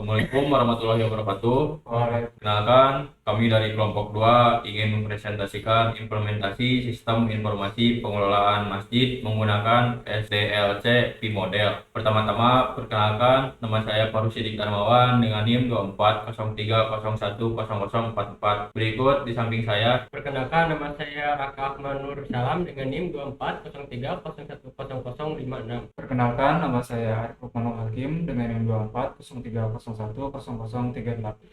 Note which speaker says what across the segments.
Speaker 1: Assalamualaikum warahmatullahi wabarakatuh.
Speaker 2: Waalaikumsalam.
Speaker 1: Kenalkan, kami dari kelompok 2 ingin mempresentasikan implementasi sistem informasi pengelolaan masjid menggunakan SDLC P model. Pertama-tama, perkenalkan, nama saya Faru Sidik Darmawan dengan NIM 2403010044. Berikut di samping saya,
Speaker 2: Perkenalkan, nama saya Raka Ahmad Nur Salam dengan NIM 2403010056.
Speaker 3: Perkenalkan, nama saya Arif Lukmanul Hakim dengan NIM 2403010038.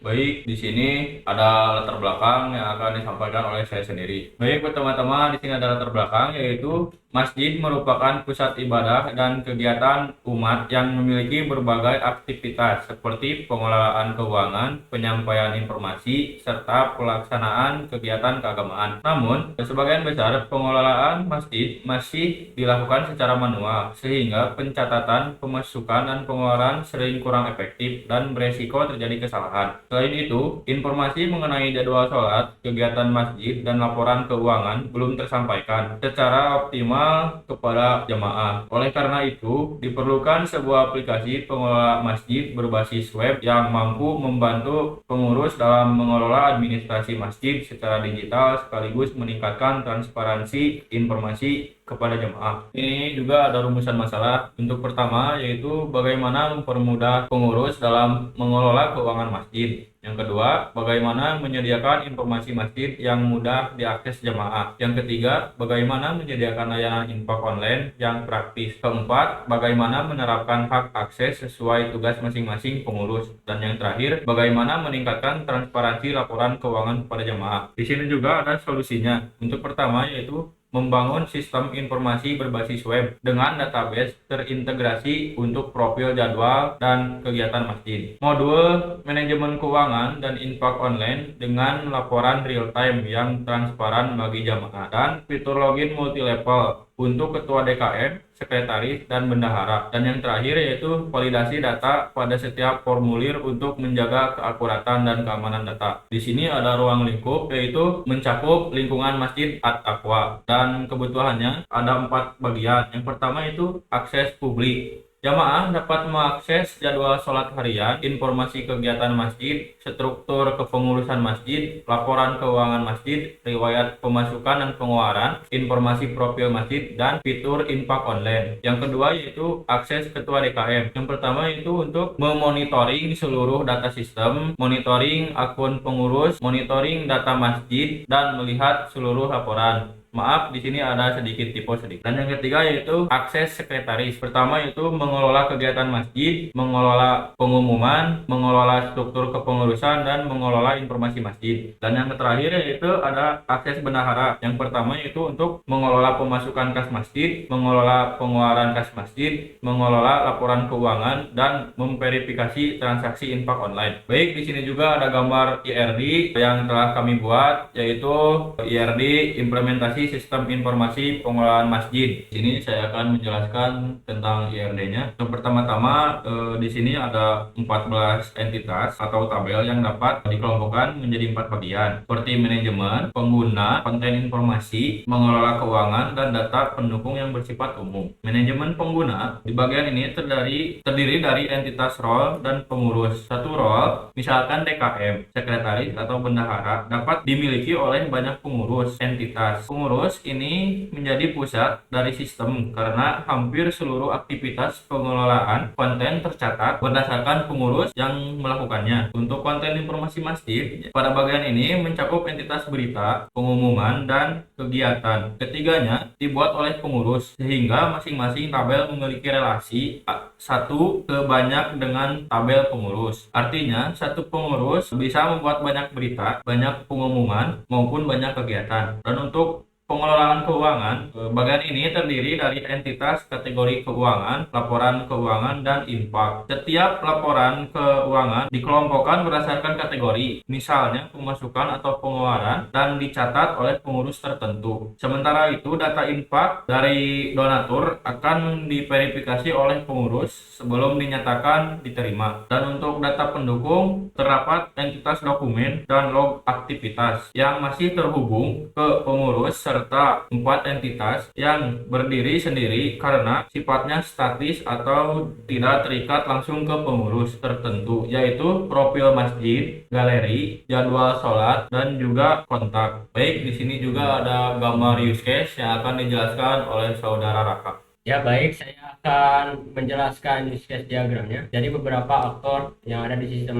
Speaker 1: baik di sini ada latar belakang yang akan disampaikan oleh saya sendiri. Baik, pertama-tama di sini ada latar belakang yaitu masjid merupakan pusat ibadah dan kegiatan umat yang memiliki berbagai aktivitas seperti pengelolaan keuangan, penyampaian informasi, serta pelaksanaan kegiatan keagamaan. Namun, sebagian besar pengelolaan masjid masih dilakukan secara manual, sehingga pencatatan, pemasukan, dan pengeluaran sering kurang efektif dan beresiko terjadi kesalahan. Selain itu, informasi mengenai jadwal sholat, kegiatan masjid, dan laporan keuangan belum tersampaikan secara optimal kepada jamaah. Oleh karena itu, diperlukan sebuah aplikasi pengelola masjid berbasis web yang mampu membantu pengurus dalam mengelola administrasi masjid secara digital sekaligus meningkatkan transparansi informasi kepada jemaah. Ini juga ada rumusan masalah. Untuk pertama yaitu bagaimana mempermudah pengurus dalam mengelola keuangan masjid. Yang kedua, bagaimana menyediakan informasi masjid yang mudah diakses jemaah. Yang ketiga, bagaimana menyediakan layanan infak online yang praktis. Keempat, bagaimana menerapkan hak akses sesuai tugas masing-masing pengurus. Dan yang terakhir, bagaimana meningkatkan transparansi laporan keuangan kepada jemaah. Di sini juga ada solusinya. Untuk pertama yaitu membangun sistem informasi berbasis web dengan database terintegrasi untuk profil jadwal dan kegiatan masjid. Modul manajemen keuangan dan infak online dengan laporan real time yang transparan bagi jamaah dan fitur login multi level untuk ketua DKM, sekretaris, dan bendahara. Dan yang terakhir yaitu validasi data pada setiap formulir untuk menjaga keakuratan dan keamanan data. Di sini ada ruang lingkup yaitu mencakup lingkungan Masjid At-Taqwa dan kebutuhannya ada 4 bagian. Yang pertama itu akses publik. Jamaah dapat mengakses jadwal sholat harian, informasi kegiatan masjid, struktur kepengurusan masjid, laporan keuangan masjid, riwayat pemasukan dan pengeluaran, informasi profil masjid, dan fitur infak online. Yang kedua yaitu akses ketua DKM. Yang pertama itu untuk memonitoring seluruh data sistem, monitoring akun pengurus, monitoring data masjid, dan melihat seluruh laporan. Maaf, di sini ada sedikit typo sedikit. Dan yang ketiga yaitu akses sekretaris. Pertama yaitu mengelola kegiatan masjid, mengelola pengumuman, mengelola struktur kepengurusan, dan mengelola informasi masjid. Dan yang terakhir yaitu ada akses bendahara. Yang pertama yaitu untuk mengelola pemasukan kas masjid, mengelola pengeluaran kas masjid, mengelola laporan keuangan, dan memverifikasi transaksi infak online. Baik, di sini juga ada gambar IRD yang telah kami buat, yaitu IRD implementasi sistem informasi pengelolaan masjid. Di sini saya akan menjelaskan tentang IRD-nya. Yang pertama-tama di sini ada 14 entitas atau tabel yang dapat dikelompokkan menjadi 4 bagian, seperti manajemen, pengguna, konten informasi, mengelola keuangan, dan data pendukung yang bersifat umum. Manajemen pengguna di bagian ini terdiri dari entitas role dan pengurus. Satu role, misalkan DKM, sekretaris atau bendahara, dapat dimiliki oleh banyak pengurus entitas. Pengurus ini menjadi pusat dari sistem karena hampir seluruh aktivitas pengelolaan konten tercatat berdasarkan pengurus yang melakukannya. Untuk konten informasi masjid, pada bagian ini mencakup entitas berita, pengumuman, dan kegiatan. Ketiganya dibuat oleh pengurus sehingga masing-masing tabel memiliki relasi satu ke banyak dengan tabel pengurus. Artinya, satu pengurus bisa membuat banyak berita, banyak pengumuman, maupun banyak kegiatan. Dan untuk pengelolaan keuangan, bagian ini terdiri dari entitas kategori keuangan, laporan keuangan, dan infak. Setiap laporan keuangan dikelompokkan berdasarkan kategori, misalnya pemasukan atau pengeluaran, dan dicatat oleh pengurus tertentu. Sementara itu, data infak dari donatur akan diverifikasi oleh pengurus sebelum dinyatakan diterima. Dan untuk data pendukung, terdapat entitas dokumen dan log aktivitas yang masih terhubung ke pengurus serta 4 entitas yang berdiri sendiri karena sifatnya statis atau tidak terikat langsung ke pengurus tertentu, yaitu profil masjid, galeri, jadwal sholat, dan juga kontak. Baik, di sini juga ada gambar use case yang akan dijelaskan oleh saudara Raka.
Speaker 2: Ya baik, saya akan menjelaskan use case diagramnya. Jadi beberapa aktor yang ada di sistem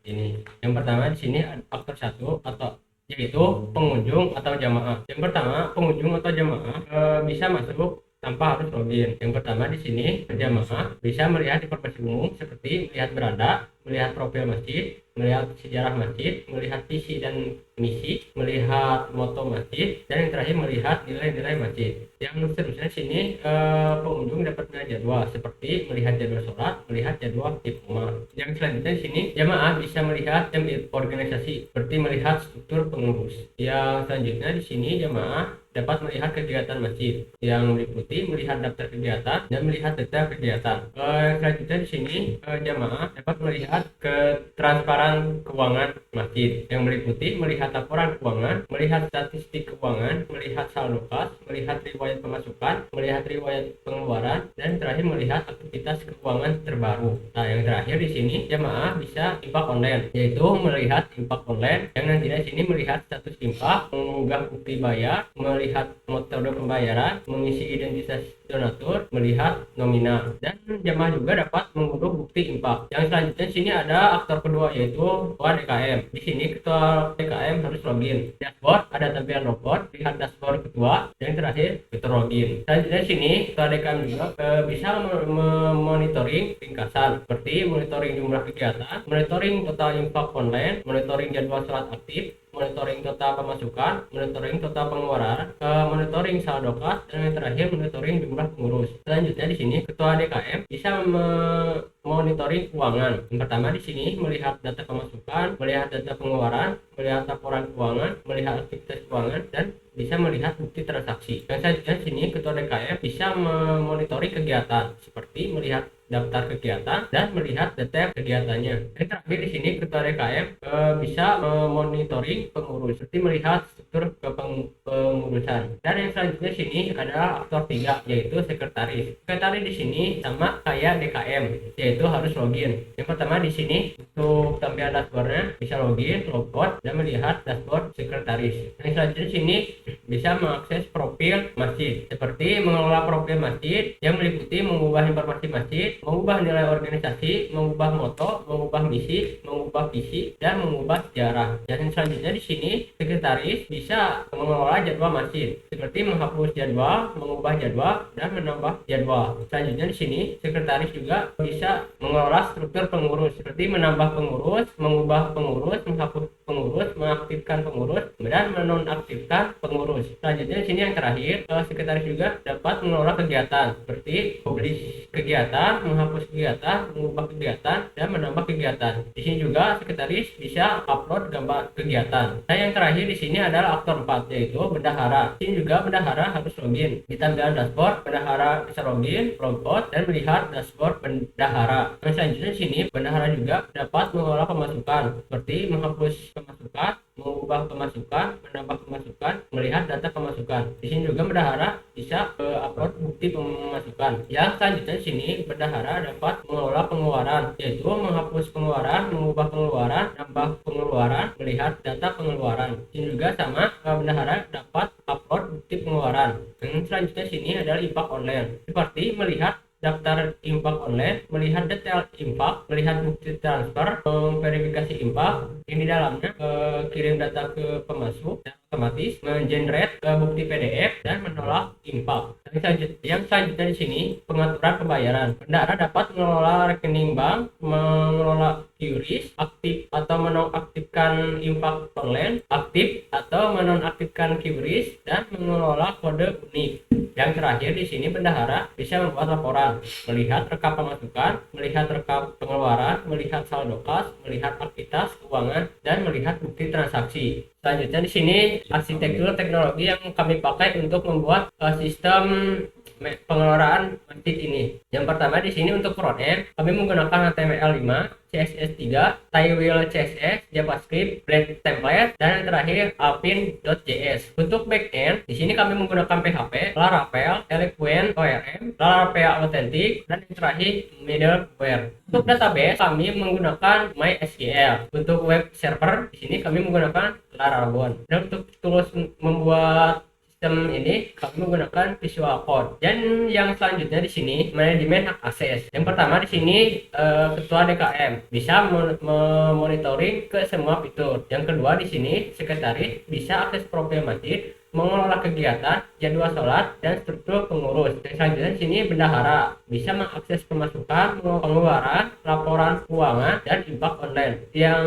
Speaker 2: ini. Yang pertama di sini ada aktor satu atau yaitu pengunjung atau jamaah. Yang pertama pengunjung atau jamaah bisa masuk tanpa harus login. Yang pertama di sini jamaah bisa melihat informasi umum seperti melihat beranda, melihat profil masjid, melihat sejarah masjid, melihat visi dan misi, melihat moto masjid, dan yang terakhir melihat nilai-nilai masjid. Yang seterusnya sini pengunjung dapat melihat jadwal seperti melihat jadwal sholat, melihat jadwal iqamah. Yang selanjutnya di sini jamaah bisa melihat jam organisasi seperti melihat struktur pengurus. Yang selanjutnya di sini jamaah dapat melihat kegiatan masjid yang meliputi melihat daftar kegiatan dan melihat detail kegiatan. Yang selanjutnya di sini jamaah dapat melihat transparan keuangan masjid yang meliputi melihat laporan keuangan, melihat statistik keuangan, melihat saldo kas, melihat riwayat pemasukan, melihat riwayat pengeluaran, dan terakhir melihat aktivitas keuangan terbaru. Nah, yang terakhir di sini jamaah bisa infak online, yaitu melihat infak online. Yang nantinya di sini melihat status infak, mengunggah bukti bayar, melihat metode pembayaran, mengisi identitas donatur, melihat nominal, dan jamaah juga dapat mengunduh bukti infak. Yang selanjutnya di sini ada aktor kedua yaitu ketua DKM. Di sini ketua DKM harus login. Dashboard ada tampilan robot, lihat dashboard ketua, dan yang terakhir fitur login. Selanjutnya di sini ketua DKM juga bisa memonitoring ringkasan seperti monitoring jumlah kegiatan, monitoring total infak online, monitoring jadwal sholat aktif, monitoring total pemasukan, monitoring total pengeluaran, monitoring saldo kas, dan yang terakhir monitoring jumlah pengurus. Selanjutnya di sini ketua DKM bisa monitoring keuangan. Yang pertama di sini melihat data pemasukan, melihat data pengeluaran, melihat laporan keuangan, melihat aktivitas keuangan, dan bisa melihat bukti transaksi. Yang selanjutnya di sini ketua DKM bisa memonitoring kegiatan seperti melihat daftar kegiatan dan melihat detail kegiatannya. Yang terakhir di sini ketua DKM bisa memonitoring pengurus seperti melihat struktur kepengurusan. Dan yang selanjutnya di sini ada aktor 3 yaitu sekretaris. Sekretaris di sini sama kayak DKM yaitu harus login. Yang pertama di sini untuk tampilan dashboardnya bisa login, logout, dan melihat dashboard sekretaris. Yang selanjutnya di sini bisa mengakses profil masjid seperti mengelola profil masjid yang meliputi mengubah informasi masjid, mengubah nilai organisasi, mengubah moto, mengubah misi, mengubah visi, dan mengubah sejarah. Dan selanjutnya di sini sekretaris bisa mengelola jadwal masjid seperti menghapus jadwal, mengubah jadwal, dan menambah jadwal. Selanjutnya di sini sekretaris juga bisa mengelola struktur pengurus seperti menambah pengurus, mengubah pengurus, menghapus pengurus, mengaktifkan pengurus, dan menonaktifkan pengurus. Selanjutnya di sini yang terakhir sekretaris juga dapat mengelola kegiatan seperti publish kegiatan, menghapus kegiatan, mengubah kegiatan, dan menambah kegiatan. Di sini juga sekretaris bisa upload gambar kegiatan. Dan yang terakhir di sini adalah aktor 4 yaitu bendahara. Di sini juga bendahara harus login. Di tampilan dashboard bendahara bisa login, logout, dan melihat dashboard bendahara. Dan selanjutnya di sini bendahara juga dapat mengelola pemasukan seperti menghapus pemasukan, mengubah pemasukan, menambah pemasukan, melihat data pemasukan. Di sini juga bendahara bisa upload bukti pemasukan. Yang selanjutnya di sini bendahara dapat mengelola pengeluaran, yaitu menghapus pengeluaran, mengubah pengeluaran, menambah pengeluaran, melihat data pengeluaran. Di sini juga sama bendahara dapat upload bukti pengeluaran. Yang selanjutnya di sini adalah infak online, seperti melihat daftar infak online, melihat detail infak, melihat bukti transfer, verifikasi infak. Ini dalamnya kirim data ke pemasuk dan otomatis mengenerate bukti PDF dan menolak infak. Yang selanjutnya di sini pengaturan pembayaran. Bendahara dapat mengelola rekening bank, mengelola QRIS, aktif atau menonaktifkan infak online, aktif atau menonaktifkan QRIS, dan mengelola kode unik. Yang terakhir di sini bendahara bisa membuat laporan, melihat rekap pemasukan, melihat rekap pengeluaran, melihat saldo kas, melihat aktivitas keuangan, dan melihat bukti transaksi. Selanjutnya di sini arsitektur teknologi yang kami pakai untuk membuat sistem pengelolaan masjid ini. Yang pertama di sini untuk front end kami menggunakan HTML5, CSS3, Tailwill CSS, JavaScript, Blade template, dan yang terakhir Alpine.js. Untuk backend di sini kami menggunakan PHP, Laravel, Eloquent ORM, Laravel Authentic, dan yang terakhir middleware. Untuk database kami menggunakan MySQL. Untuk web server di sini kami menggunakan Laravel. Dan untuk tools membuat sistem ini kami menggunakan Visual Code. Dan yang selanjutnya di sini manajemen hak akses. Yang pertama di sini ketua DKM bisa memonitoring ke semua fitur. Yang kedua di sini sekretaris bisa akses profil masjid, mengelola kegiatan, jadwal sholat, dan struktur pengurus. Yang selanjutnya di sini bendahara bisa mengakses pemasukan, pengeluaran, laporan keuangan, dan infak online. Yang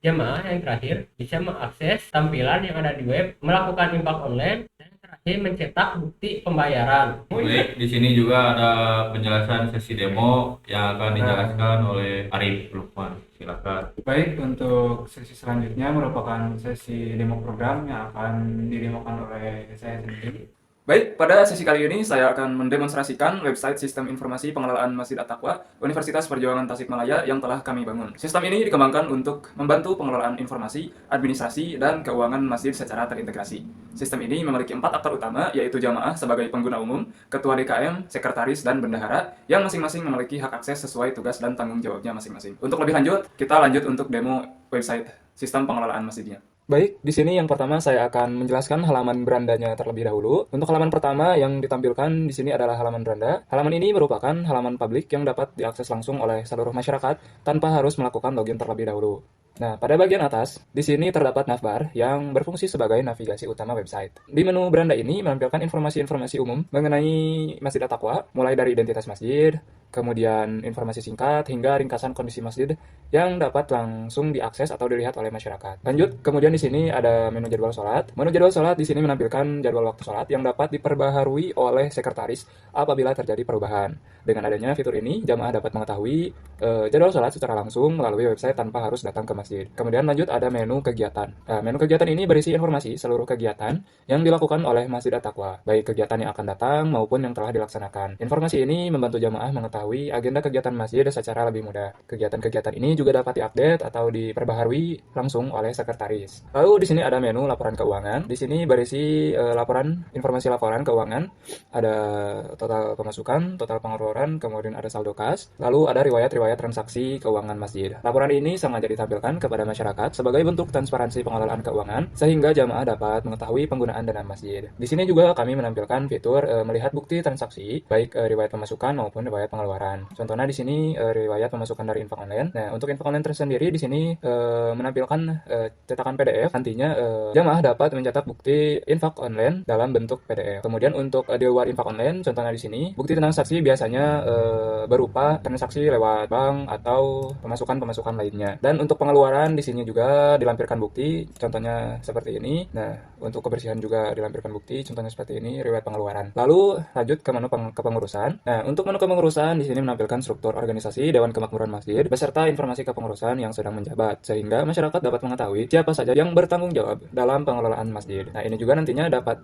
Speaker 2: jemaah yang terakhir bisa mengakses tampilan yang ada di web, melakukan infak online, dan terakhir mencetak bukti pembayaran.
Speaker 1: Baik, di sini juga ada penjelasan sesi demo yang akan dijelaskan oleh Arif Lukman. Silakan.
Speaker 3: Baik, untuk sesi selanjutnya merupakan sesi demo program yang akan didemokan oleh saya sendiri.
Speaker 4: Baik, pada sesi kali ini saya akan mendemonstrasikan website Sistem Informasi Pengelolaan Masjid At-Taqwa Universitas Perjuangan Tasikmalaya yang telah kami bangun. Sistem ini dikembangkan untuk membantu pengelolaan informasi, administrasi, dan keuangan masjid secara terintegrasi. Sistem ini memiliki 4 aktor utama, yaitu jamaah sebagai pengguna umum, ketua DKM, sekretaris, dan bendahara, yang masing-masing memiliki hak akses sesuai tugas dan tanggung jawabnya masing-masing. Untuk lebih lanjut, kita lanjut untuk demo website Sistem Pengelolaan Masjidnya. Baik, di sini yang pertama saya akan menjelaskan halaman berandanya terlebih dahulu. Untuk halaman pertama yang ditampilkan di sini adalah halaman beranda. Halaman ini merupakan halaman publik yang dapat diakses langsung oleh seluruh masyarakat tanpa harus melakukan login terlebih dahulu. Nah, pada bagian atas, di sini terdapat navbar yang berfungsi sebagai navigasi utama website. Di menu beranda ini menampilkan informasi-informasi umum mengenai Masjid At-Taqwa, mulai dari identitas masjid, kemudian informasi singkat, hingga ringkasan kondisi masjid yang dapat langsung diakses atau dilihat oleh masyarakat. Lanjut, kemudian di sini ada menu jadwal sholat. Menu jadwal sholat di sini menampilkan jadwal waktu sholat yang dapat diperbaharui oleh sekretaris apabila terjadi perubahan. Dengan adanya fitur ini, jamaah dapat mengetahui jadwal sholat secara langsung melalui website tanpa harus datang ke masjid. Kemudian lanjut ada menu kegiatan. Menu kegiatan ini berisi informasi seluruh kegiatan yang dilakukan oleh Masjid At-Taqwa, baik kegiatan yang akan datang maupun yang telah dilaksanakan. Informasi ini membantu jamaah mengetahui agenda kegiatan masjid secara lebih mudah. Kegiatan-kegiatan ini juga dapat diupdate atau diperbaharui langsung oleh sekretaris. Lalu di sini ada menu laporan keuangan. Di sini berisi informasi laporan keuangan. Ada total pemasukan, total pengeluaran, kemudian ada saldo kas. Lalu ada riwayat-riwayat transaksi keuangan masjid. Laporan ini sengaja ditampilkan kepada masyarakat sebagai bentuk transparansi pengelolaan keuangan sehingga jamaah dapat mengetahui penggunaan dana masjid. Di sini juga kami menampilkan fitur melihat bukti transaksi baik riwayat pemasukan maupun riwayat pengeluaran. Contohnya di sini riwayat pemasukan dari infak online. Nah, untuk infak online tersendiri di sini menampilkan cetakan PDF. Nantinya jamaah dapat mencetak bukti infak online dalam bentuk PDF. Kemudian untuk di luar infak online, contohnya di sini bukti transaksi biasanya berupa transaksi lewat bank atau pemasukan-pemasukan lainnya. Dan untuk pengeluaran di sini juga dilampirkan bukti, contohnya seperti ini. Nah, untuk kebersihan juga dilampirkan bukti, contohnya seperti ini, riwayat pengeluaran. Lalu lanjut ke menu kepengurusan. Nah, untuk menu kepengurusan di sini menampilkan struktur organisasi Dewan Kemakmuran Masjid beserta informasi kepengurusan yang sedang menjabat, sehingga masyarakat dapat mengetahui siapa saja yang bertanggung jawab dalam pengelolaan masjid. Nah, ini juga nantinya dapat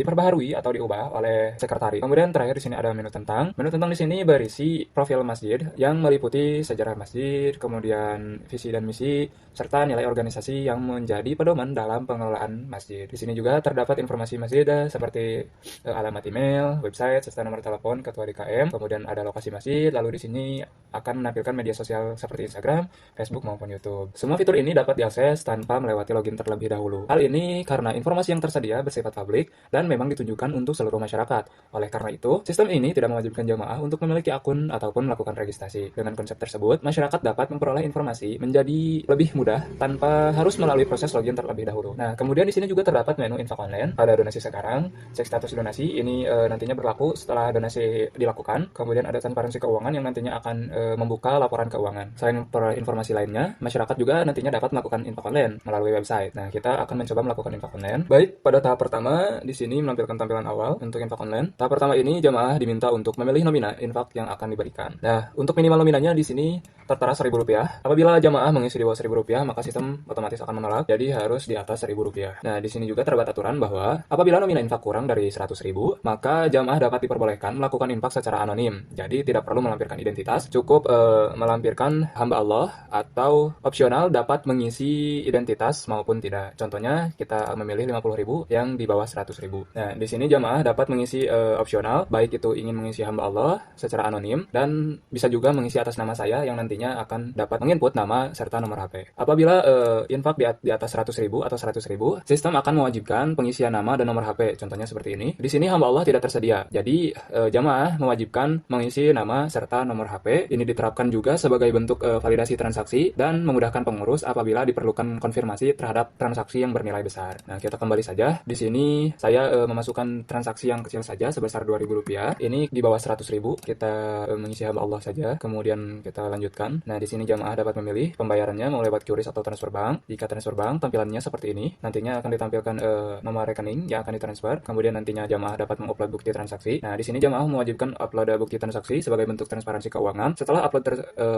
Speaker 4: diperbaharui atau diubah oleh sekretaris. Kemudian terakhir di sini ada menu tentang. Menu tentang di sini berisi profil masjid yang meliputi sejarah masjid, kemudian visi dan misi, serta nilai organisasi yang menjadi pedoman dalam pengelolaan masjid. Di sini juga terdapat informasi masjid seperti alamat email, website, serta nomor telepon ketua DKM. Kemudian ada lokasi masjid, lalu di sini akan menampilkan media sosial seperti Instagram, Facebook maupun YouTube. Semua fitur ini dapat diakses tanpa melewati login terlebih dahulu. Hal ini karena informasi yang tersedia bersifat publik dan memang ditujukan untuk seluruh masyarakat. Oleh karena itu, sistem ini tidak mewajibkan jamaah untuk memiliki akun ataupun melakukan registrasi. Dengan konsep tersebut, masyarakat dapat memperoleh informasi menjadi lebih mudah tanpa harus melalui proses login terlebih dahulu. Nah, kemudian di sini juga terdapat menu infak online. Ada donasi sekarang, cek status donasi. Ini nantinya berlaku setelah donasi dilakukan. Kemudian ada transparansi keuangan yang nantinya akan membuka laporan keuangan. Selain informasi lainnya, masyarakat juga nantinya dapat melakukan infak online melalui website. Nah, kita akan mencoba melakukan infak online. Baik, pada tahap pertama di sini menampilkan tampilan awal untuk infak online. Tahap pertama ini jamaah diminta untuk memilih nomina infak yang akan diberikan. Nah, untuk minimal nominanya di sini tertera Rp1.000. Apabila jamaah mengisi di bawah Rp1.000, maka sistem otomatis akan menolak, jadi harus di atas Rp1.000. Nah, di sini juga terdapat aturan bahwa apabila nominal infak kurang dari 100.000, maka jamaah dapat diperbolehkan melakukan infak secara anonim. Jadi tidak perlu melampirkan identitas, cukup melampirkan hamba Allah, atau opsional dapat mengisi identitas maupun tidak. Contohnya kita memilih 50.000 yang di bawah 100.000. Nah, di sini jamaah dapat mengisi opsional, baik itu ingin mengisi hamba Allah secara anonim, dan bisa juga mengisi atas nama saya yang nantinya akan dapat menginput nama serta nomor HP. Apabila infak di atas 100.000 atau 100.000, sistem akan mewajibkan pengisian nama dan nomor HP. Contohnya seperti ini. Di sini hamba Allah tidak tersedia. Jadi jamaah mewajibkan mengisi nama serta nomor HP. Ini diterapkan juga sebagai bentuk validasi transaksi dan memudahkan pengurus apabila diperlukan konfirmasi terhadap transaksi yang bernilai besar. Nah, kita kembali saja. Di sini saya memasukkan transaksi yang kecil saja sebesar Rp2.000. Ini di bawah 100.000. Kita mengisi hamba Allah saja. Kemudian kita lanjutkan. Nah, di sini jamaah dapat memilih pembayarannya mau lewat QRIS atau transfer bank. Jika transfer bank, tampilannya seperti ini. Nantinya akan ditampilkan nomor rekening yang akan ditransfer. Kemudian nantinya jamaah dapat mengupload bukti transaksi. Nah, di sini jamaah mewajibkan upload bukti transaksi sebagai bentuk transparansi keuangan. Setelah upload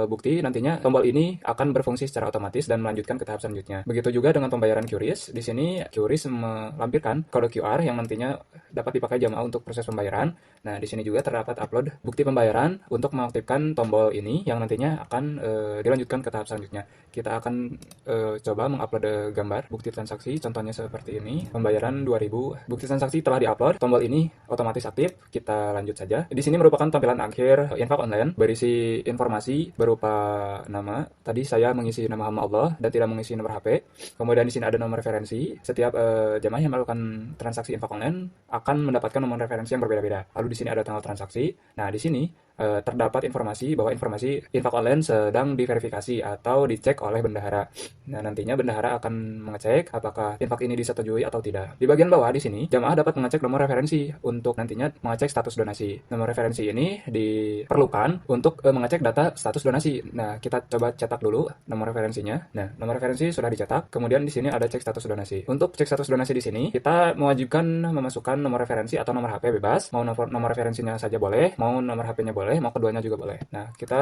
Speaker 4: bukti, nantinya tombol ini akan berfungsi secara otomatis dan melanjutkan ke tahap selanjutnya. Begitu juga dengan pembayaran QRIS. Di sini QRIS melampirkan kode QR yang nantinya dapat dipakai jamaah untuk proses pembayaran. Nah, di sini juga terdapat upload bukti pembayaran untuk mengaktifkan tombol ini yang nantinya akan dilanjutkan ke tahap selanjutnya. Kita akan coba mengupload gambar bukti transaksi, contohnya seperti ini. Pembayaran 2.000, bukti transaksi telah diupload, tombol ini otomatis aktif. Kita lanjut saja. Di sini merupakan tampilan akhir infak online, berisi informasi berupa nama. Tadi saya mengisi nama hamba Allah dan tidak mengisi nomor HP. Kemudian di sini ada nomor referensi. Setiap jamaah yang melakukan transaksi infak online akan mendapatkan nomor referensi yang berbeda-beda. Lalu di sini ada tanggal transaksi. Nah, di sini terdapat informasi bahwa informasi infak online sedang diverifikasi atau dicek oleh bendahara. Nah, nantinya bendahara akan mengecek apakah infak ini disetujui atau tidak. Di bagian bawah di sini, jamaah dapat mengecek nomor referensi untuk nantinya mengecek status donasi. Nomor referensi ini diperlukan untuk mengecek data status donasi. Nah, kita coba cetak dulu nomor referensinya. Nah, nomor referensi sudah dicetak. Kemudian di sini ada cek status donasi. Untuk cek status donasi di sini, kita mewajibkan memasukkan nomor referensi atau nomor HP bebas. Mau nomor referensinya saja boleh, mau nomor HP-nya boleh, mau keduanya juga boleh. Nah, kita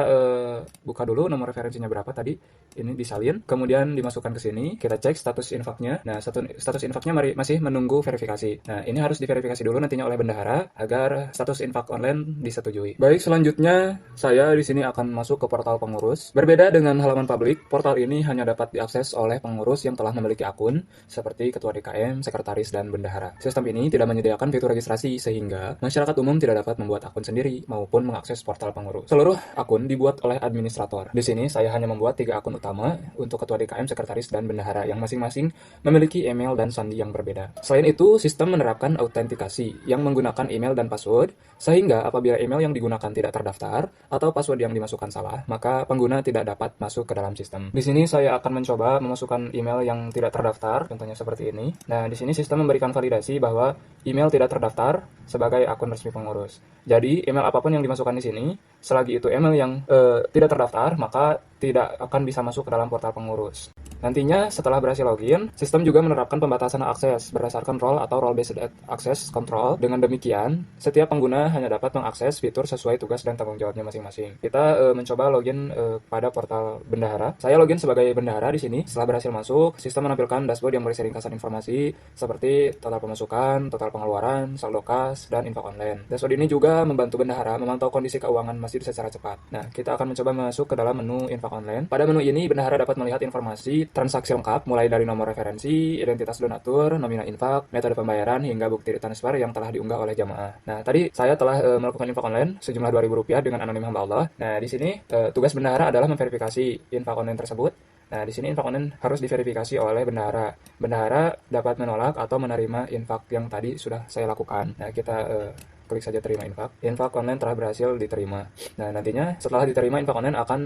Speaker 4: buka dulu nomor referensinya berapa tadi. Ini disalin, kemudian dimasukkan ke sini. Kita cek status infaknya. Nah, status infaknya masih menunggu verifikasi. Nah, ini harus diverifikasi dulu nantinya oleh bendahara agar status infak online disetujui. Baik, selanjutnya saya di sini akan masuk ke portal pengurus. Berbeda dengan halaman publik, portal ini hanya dapat diakses oleh pengurus yang telah memiliki akun seperti ketua DKM, sekretaris, dan bendahara. Sistem ini tidak menyediakan fitur registrasi sehingga masyarakat umum tidak dapat membuat akun sendiri maupun mengakses portal pengurus. Seluruh akun dibuat oleh administrator. Di sini saya hanya membuat 3 akun utama untuk ketua DKM, sekretaris, dan bendahara yang masing-masing memiliki email dan sandi yang berbeda. Selain itu, sistem menerapkan autentikasi yang menggunakan email dan password, sehingga apabila email yang digunakan tidak terdaftar atau password yang dimasukkan salah, maka pengguna tidak dapat masuk ke dalam sistem. Di sini saya akan mencoba memasukkan email yang tidak terdaftar, contohnya seperti ini. Nah, di sini sistem memberikan validasi bahwa email tidak terdaftar sebagai akun resmi pengurus. Jadi, email apapun yang dimasukkan di sini, selagi itu email yang tidak terdaftar, maka tidak akan bisa masuk ke dalam portal pengurus. Nantinya, setelah berhasil login, sistem juga menerapkan pembatasan akses berdasarkan role atau role-based access control. Dengan demikian, setiap pengguna hanya dapat mengakses fitur sesuai tugas dan tanggung jawabnya masing-masing. Kita mencoba login pada portal bendahara. Saya login sebagai bendahara di sini. Setelah berhasil masuk, sistem menampilkan dashboard yang berisi ringkasan informasi seperti total pemasukan, total pengeluaran, saldo kas, dan infak online. Dashboard ini juga membantu bendahara memantau kondisi keuangan masjid secara cepat. Nah, kita akan mencoba masuk ke dalam menu infak online. Pada menu ini, bendahara dapat melihat informasi transaksi lengkap, mulai dari nomor referensi, identitas donatur, nominal infak, metode pembayaran, hingga bukti transfer yang telah diunggah oleh jamaah. Nah, tadi saya telah melakukan infak online sejumlah Rp2.000 dengan anonim hamba Allah. Nah, di sini tugas bendahara adalah memverifikasi infak online tersebut. Nah, di sini infak online harus diverifikasi oleh bendahara. Bendahara dapat menolak atau menerima infak yang tadi sudah saya lakukan. Nah, kita klik saja terima infak. Infak online telah berhasil diterima. Nah, nantinya setelah diterima, infak online akan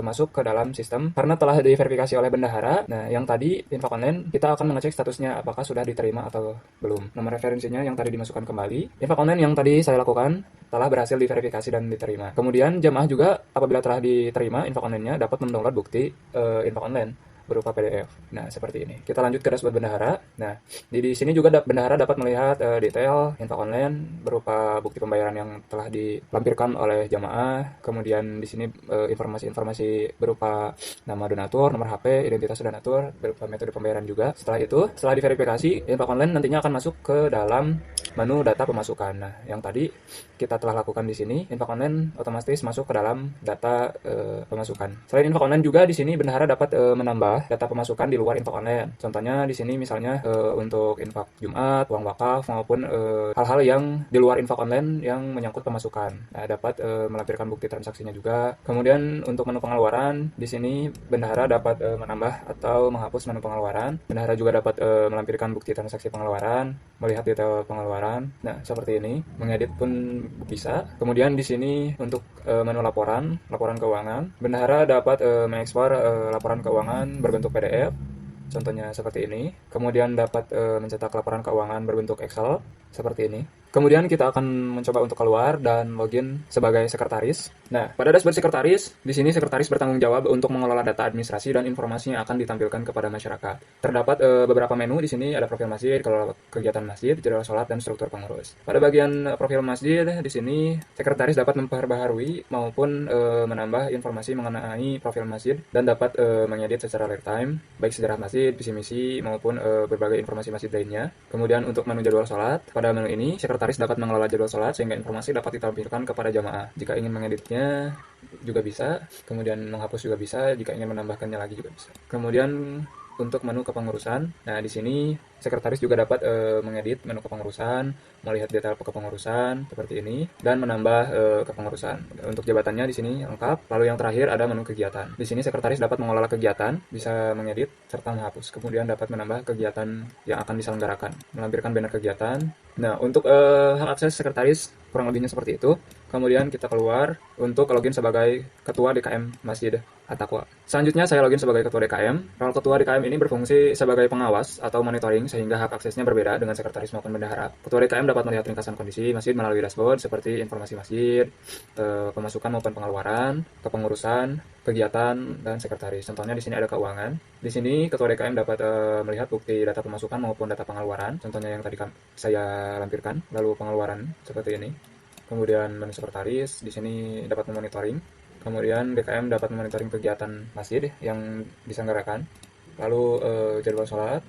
Speaker 4: masuk ke dalam sistem karena telah diverifikasi oleh bendahara. Nah, yang tadi infak online kita akan mengecek statusnya apakah sudah diterima atau belum. Nomor referensinya yang tadi dimasukkan kembali. Infak online yang tadi saya lakukan telah berhasil diverifikasi dan diterima. Kemudian jamaah juga apabila telah diterima infak online-nya dapat mendownload bukti infak online. berupa PDF. Nah, seperti ini. Kita lanjut ke dashboard bendahara. Nah, di sini juga bendahara dapat melihat detail info online berupa bukti pembayaran yang telah dilampirkan oleh jamaah. Kemudian di sini informasi-informasi berupa nama donatur, nomor HP, identitas donatur, berupa metode pembayaran juga. Setelah itu, setelah diverifikasi, info online nantinya akan masuk ke dalam menu data pemasukan. Nah, yang tadi kita telah lakukan di sini, info online otomatis masuk ke dalam data pemasukan. Selain info online juga di sini bendahara dapat menambah data pemasukan di luar info online. Contohnya di sini misalnya untuk infak Jumat, uang wakaf maupun hal-hal yang di luar info online yang menyangkut pemasukan. Nah, dapat melampirkan bukti transaksinya juga. Kemudian untuk menu pengeluaran di sini bendahara dapat menambah atau menghapus menu pengeluaran. Bendahara juga dapat melampirkan bukti transaksi pengeluaran, melihat detail pengeluaran. Nah, seperti ini. Mengedit pun bisa. Kemudian di sini untuk menu laporan keuangan, bendahara dapat mengekspor laporan keuangan berbentuk PDF, contohnya seperti ini. Kemudian dapat mencetak laporan keuangan berbentuk Excel seperti ini. Kemudian kita akan mencoba untuk keluar dan login sebagai sekretaris. Nah, pada dashboard sekretaris, di sini sekretaris bertanggung jawab untuk mengelola data administrasi dan informasi yang akan ditampilkan kepada masyarakat. Terdapat beberapa menu di sini, ada profil masjid, kelola kegiatan masjid, jadwal sholat, dan struktur pengurus. Pada bagian profil masjid, di sini sekretaris dapat memperbaharui maupun menambah informasi mengenai profil masjid dan dapat mengedit secara real time, baik sejarah masjid, visi misi, maupun berbagai informasi masjid lainnya. Kemudian untuk menu jadwal sholat, pada menu ini sekretaris dapat mengelola jadwal sholat sehingga informasi dapat ditampilkan kepada jamaah. Jika ingin mengeditnya juga bisa, kemudian menghapus juga bisa, jika ingin menambahkannya lagi juga bisa. Kemudian untuk menu kepengurusan, nah di sini sekretaris juga dapat mengedit menu kepengurusan, melihat detail kepengurusan seperti ini, dan menambah kepengurusan. Untuk jabatannya di sini lengkap. Lalu yang terakhir ada menu kegiatan. Di sini sekretaris dapat mengelola kegiatan, bisa mengedit serta menghapus. Kemudian dapat menambah kegiatan yang akan diselenggarakan, melampirkan banner kegiatan. Nah, untuk hak akses sekretaris kurang lebihnya seperti itu. Kemudian kita keluar untuk login sebagai Ketua DKM Masjid At-Taqwa. Selanjutnya saya login sebagai Ketua DKM. Role Ketua DKM ini berfungsi sebagai pengawas atau monitoring sehingga hak aksesnya berbeda dengan sekretaris maupun bendahara. Ketua DKM dapat melihat ringkasan kondisi masjid melalui dashboard seperti informasi masjid, pemasukan maupun pengeluaran, kepengurusan, kegiatan, dan sekretaris. Contohnya di sini ada keuangan. Di sini Ketua DKM dapat melihat bukti data pemasukan maupun data pengeluaran. Contohnya yang tadi saya lampirkan. Lalu pengeluaran seperti ini. Kemudian menu sekretaris, di sini dapat memonitoring. Kemudian DKM dapat memonitoring kegiatan masjid yang diselenggarakan. Lalu jadwal sholat.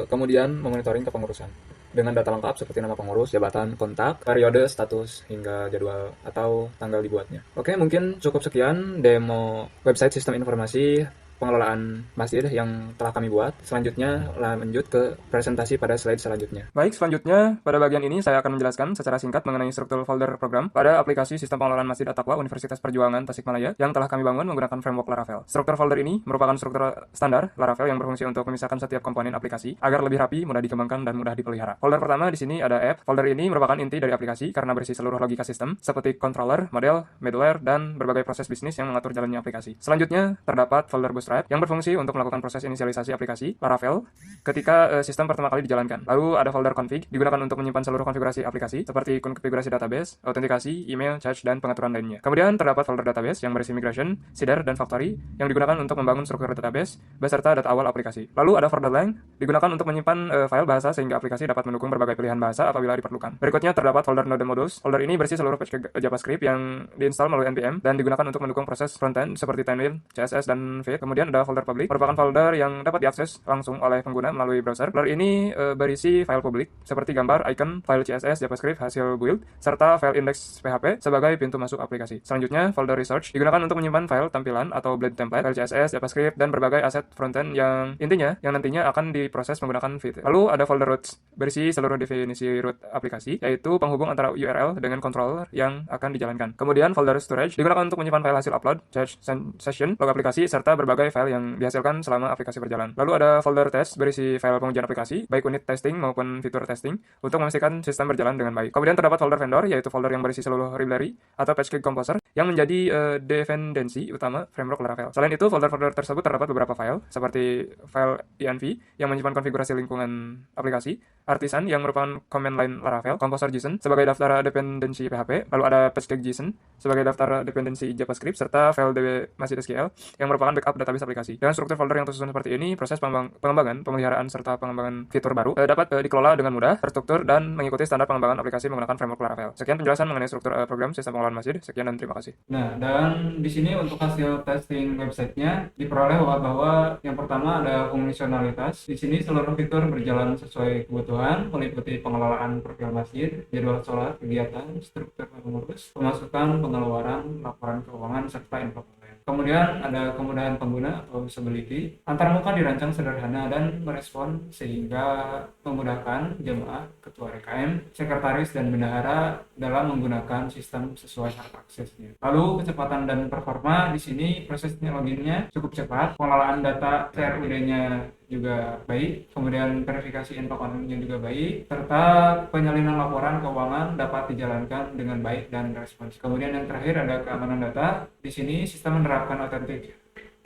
Speaker 4: Kemudian memonitoring kepengurusan dengan data lengkap seperti nama pengurus, jabatan, kontak, periode, status, hingga jadwal atau tanggal dibuatnya. Oke, mungkin cukup sekian demo website sistem informasi pengelolaan masjid yang telah kami buat. Selanjutnya lanjut ke presentasi pada slide selanjutnya. Baik, selanjutnya pada bagian ini saya akan menjelaskan secara singkat mengenai struktur folder program pada aplikasi sistem pengelolaan Masjid At-Taqwa Universitas Perjuangan Tasikmalaya yang telah kami bangun menggunakan framework Laravel. Struktur folder ini merupakan struktur standar Laravel yang berfungsi untuk memisahkan setiap komponen aplikasi agar lebih rapi, mudah dikembangkan, dan mudah dipelihara. Folder pertama di sini ada app. Folder ini merupakan inti dari aplikasi karena berisi seluruh logika sistem seperti controller, model, middleware, dan berbagai proses bisnis yang mengatur jalannya aplikasi. Selanjutnya terdapat folder Bootstrap yang berfungsi untuk melakukan proses inisialisasi aplikasi Laravel ketika sistem pertama kali dijalankan. Lalu ada folder config digunakan untuk menyimpan seluruh konfigurasi aplikasi seperti konfigurasi database, autentikasi, email, cache, dan pengaturan lainnya. Kemudian terdapat folder database yang berisi migration, seeder, dan factory yang digunakan untuk membangun struktur database beserta data awal aplikasi. Lalu ada folder lang digunakan untuk menyimpan file bahasa sehingga aplikasi dapat mendukung berbagai pilihan bahasa apabila diperlukan. Berikutnya terdapat folder node modules. Folder ini berisi seluruh patch JavaScript yang diinstal melalui npm dan digunakan untuk mendukung proses frontend seperti Tailwind, CSS, dan Vue. Kemudian ada folder public, merupakan folder yang dapat diakses langsung oleh pengguna melalui browser. Folder ini berisi file publik seperti gambar, icon, file CSS, JavaScript, hasil build, serta file index PHP sebagai pintu masuk aplikasi. Selanjutnya, folder research digunakan untuk menyimpan file tampilan atau blade template, file CSS, JavaScript, dan berbagai aset frontend yang nantinya akan diproses menggunakan Vue. Lalu ada folder routes berisi seluruh definisi root aplikasi, yaitu penghubung antara URL dengan controller yang akan dijalankan. Kemudian folder storage digunakan untuk menyimpan file hasil upload, cache, session, log aplikasi, serta berbagai file yang dihasilkan selama aplikasi berjalan. Lalu ada folder test berisi file pengujian aplikasi, baik unit testing maupun fitur testing, untuk memastikan sistem berjalan dengan baik. Kemudian terdapat folder vendor, yaitu folder yang berisi seluruh library atau package composer yang menjadi dependensi utama framework Laravel. Selain itu, folder-folder tersebut terdapat beberapa file, seperti file env yang menyimpan konfigurasi lingkungan aplikasi, artisan yang merupakan command line Laravel, composer JSON sebagai daftar dependensi PHP, lalu ada patch tag JSON sebagai daftar dependensi JavaScript, serta file DB-SQL yang merupakan backup database aplikasi. Dengan struktur folder yang tersusun seperti ini, proses pengembangan, pemeliharaan, serta pengembangan fitur baru dapat dikelola dengan mudah, terstruktur, dan mengikuti standar pengembangan aplikasi menggunakan framework Laravel. Sekian penjelasan mengenai struktur program sistem pengelolaan masjid. Sekian dan terima kasih.
Speaker 3: Nah, dan di sini untuk hasil testing websitenya diperoleh bahwa yang pertama ada fungsionalitas. Di sini seluruh fitur berjalan sesuai kebutuhan, meliputi pengelolaan program masjid, jadwal sholat, kegiatan, struktur pengurus, pemasukan, pengeluaran, laporan keuangan, serta info konten. Kemudian ada kemudahan pengguna atau usability. Antarmuka dirancang sederhana dan merespon sehingga memudahkan jemaah, ketua RKM, sekretaris, dan bendahara dalam menggunakan sistem sesuai hak aksesnya. Lalu kecepatan dan performa, di sini prosesnya loginnya cukup cepat, pengelolaan data CRUD-nya juga baik, kemudian verifikasi info kontennya juga baik, serta penyalinan laporan keuangan dapat dijalankan dengan baik dan responsif. Kemudian yang terakhir ada keamanan data. Di sini sistem menerapkan authentic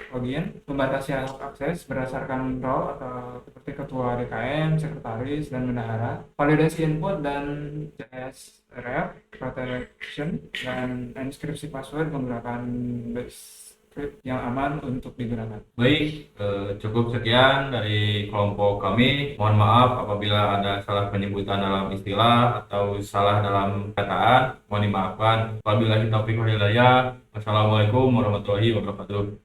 Speaker 3: login, membatasi hak akses berdasarkan role atau seperti ketua DKM, sekretaris, dan bendahara, validasi input dan CSRF, protection, dan inskripsi password menggunakan base yang aman untuk digunakan.
Speaker 1: Baik, cukup sekian dari kelompok kami. Mohon maaf apabila ada salah penyebutan dalam istilah atau salah dalam kataan. Mohon dimaafkan. Wabillahi taufiq wal hidayah. Wassalamualaikum warahmatullahi wabarakatuh.